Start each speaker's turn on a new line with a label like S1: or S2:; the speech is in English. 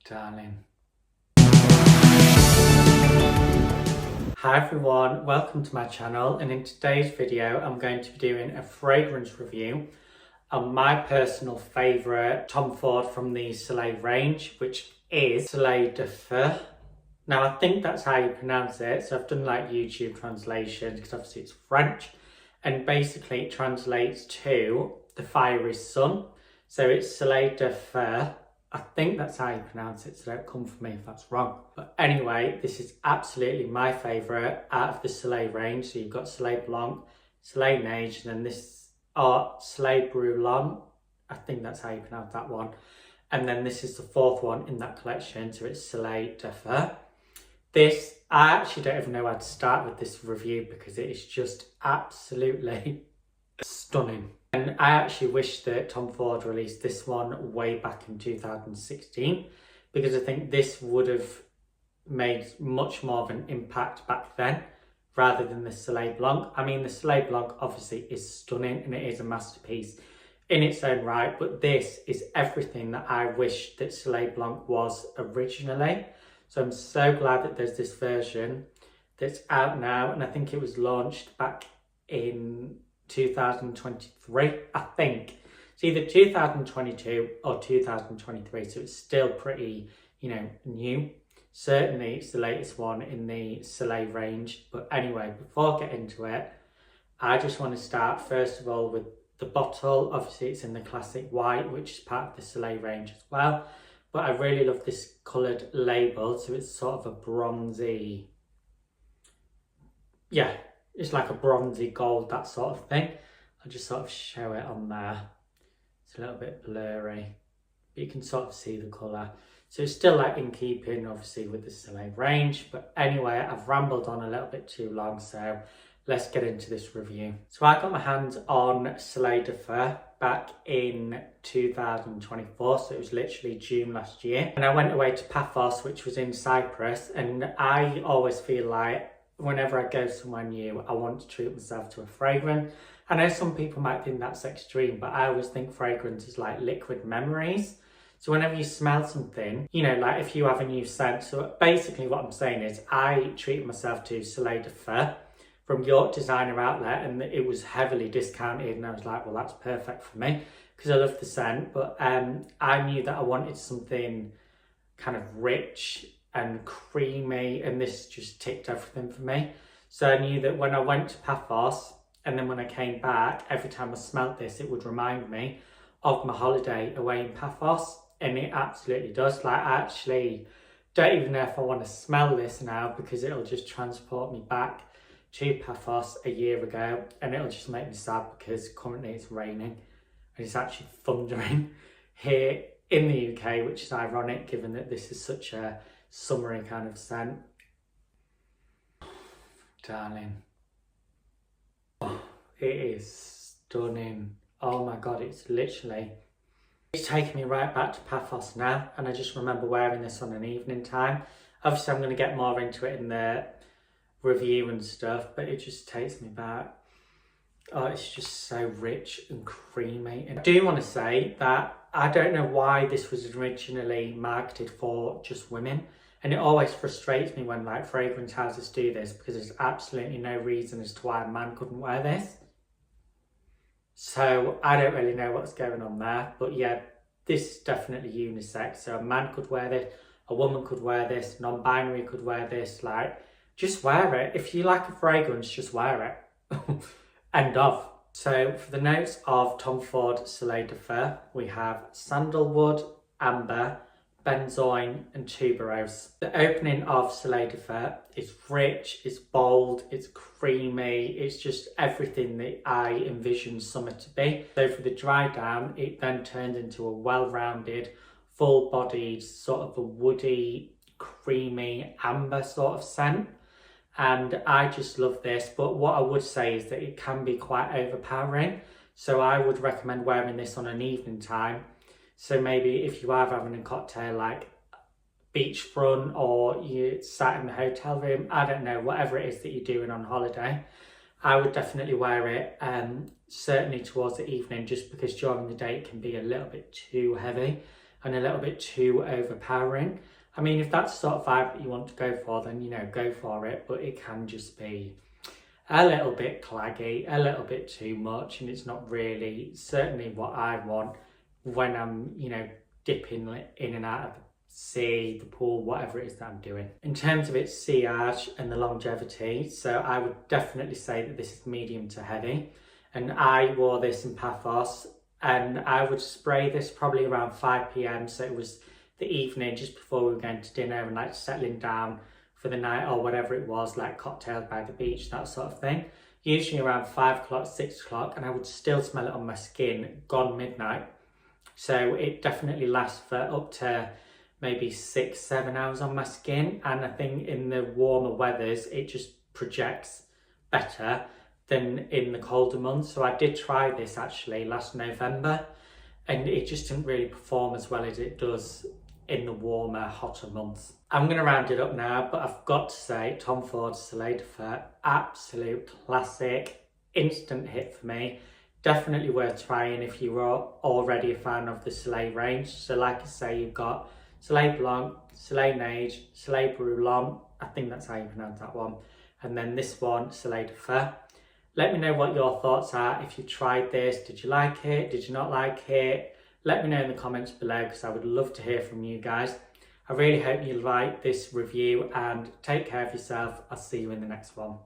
S1: Darling. Hi everyone, welcome to my channel, and in today's video I'm going to be doing a fragrance review on my personal favourite Tom Ford from the Soleil range, which is Soleil de Feu. Now I think that's how you pronounce it, so I've done like YouTube translations because obviously it's French, and basically it translates to the fiery sun. So it's Soleil de Feu. I think that's how you pronounce it, so don't come for me if that's wrong. But anyway, this is absolutely my favourite out of the Soleil range. So you've got Soleil Blanc, Soleil Neige, and then this Soleil Brûlant. I think that's how you pronounce that one. And then this is the fourth one in that collection, so it's Soleil de Feu. This, I actually don't even know how to start with this review because it is just absolutely stunning. And I actually wish that Tom Ford released this one way back in 2016 because I think this would have made much more of an impact back then rather than the Soleil Blanc. I mean, the Soleil Blanc obviously is stunning and it is a masterpiece in its own right, but this is everything that I wish that Soleil Blanc was originally. So I'm so glad that there's this version that's out now, and I think it was launched back in 2023, I think. It's either 2022 or 2023, so it's still pretty, new. Certainly it's the latest one in the Soleil range. But anyway, before I get into it, I just want to start first of all with the bottle. Obviously it's in the classic white, which is part of the Soleil range as well. But I really love this coloured label, so it's sort of a bronzy, it's like a bronzy gold, that sort of thing. I'll just sort of show it on there. It's a little bit blurry, but you can sort of see the colour. So it's still like in keeping, obviously, with the Soleil range. But anyway, I've rambled on a little bit too long, so let's get into this review. So I got my hands on Soleil de Feu back in 2024, so it was literally June last year. And I went away to Paphos, which was in Cyprus, and I always feel like whenever I go somewhere new, I want to treat myself to a fragrance. I know some people might think that's extreme, but I always think fragrance is like liquid memories. So whenever you smell something, like if you have a new scent. So basically what I'm saying is I treated myself to Soleil de Feu from York Designer Outlet, and it was heavily discounted, and I was like, well, that's perfect for me because I love the scent. But I knew that I wanted something kind of rich and creamy, and this just ticked everything for me. So I knew that when I went to Paphos and then when I came back, every time I smelled this, it would remind me of my holiday away in Paphos, and it absolutely does. Like, I actually don't even know if I want to smell this now because it'll just transport me back to Paphos a year ago, and it'll just make me sad because currently it's raining and it's actually thundering here in the UK, which is ironic given that this is such a summery kind of scent. Darling. Oh, it is stunning. Oh my god, it's taking me right back to Paphos now, and I just remember wearing this on an evening time. Obviously I'm going to get more into it in the review and stuff, but it just takes me back. Oh, it's just so rich and creamy. And I do want to say that I don't know why this was originally marketed for just women, and it always frustrates me when like fragrance houses do this because there's absolutely no reason as to why a man couldn't wear this. So I don't really know what's going on there, but yeah, this is definitely unisex. So a man could wear this, a woman could wear this, non-binary could wear this. Like, just wear it. If you like a fragrance, just wear it. End of. So for the notes of Tom Ford Soleil de Feu, we have sandalwood, amber, benzoin and tuberose. The opening of Soleil de Feu is rich, it's bold, it's creamy, it's just everything that I envisioned summer to be. So for the dry down, it then turned into a well-rounded, full-bodied, sort of a woody, creamy, amber sort of scent. And I just love this, but what I would say is that it can be quite overpowering. So I would recommend wearing this on an evening time. So maybe if you are having a cocktail like beachfront, or you sat in the hotel room, I don't know, whatever it is that you're doing on holiday, I would definitely wear it, certainly towards the evening, just because during the day it can be a little bit too heavy. and a little bit too overpowering. I mean, if that's the sort of vibe that you want to go for, then, you know, go for it, but it can just be a little bit claggy, a little bit too much, and it's not really certainly what I want when I'm, you know, dipping in and out of the sea, the pool, whatever it is that I'm doing. In terms of its sillage and the longevity, so I would definitely say that this is medium to heavy, and I wore this in Paphos, and I would spray this probably around 5 p.m, so it was the evening just before we were going to dinner and like settling down for the night or whatever it was, like cocktails by the beach, that sort of thing. Usually around 5 o'clock, 6 o'clock, and I would still smell it on my skin gone midnight. So it definitely lasts for up to maybe 6-7 hours on my skin, and I think in the warmer weathers it just projects better than in the colder months. So I did try this actually last November, and it just didn't really perform as well as it does in the warmer, hotter months. I'm going to round it up now, but I've got to say Tom Ford's Soleil de Feu, absolute classic, instant hit for me. Definitely worth trying if you are already a fan of the Soleil range. So like I say, you've got Soleil Blanc, Soleil Neige, Soleil Brûlant, I think that's how you pronounce that one, and then this one, Soleil de Feu. Let me know what your thoughts are. If you tried this, did you like it? Did you not like it? Let me know in the comments below, because I would love to hear from you guys. I really hope you like this review, and take care of yourself. I'll see you in the next one.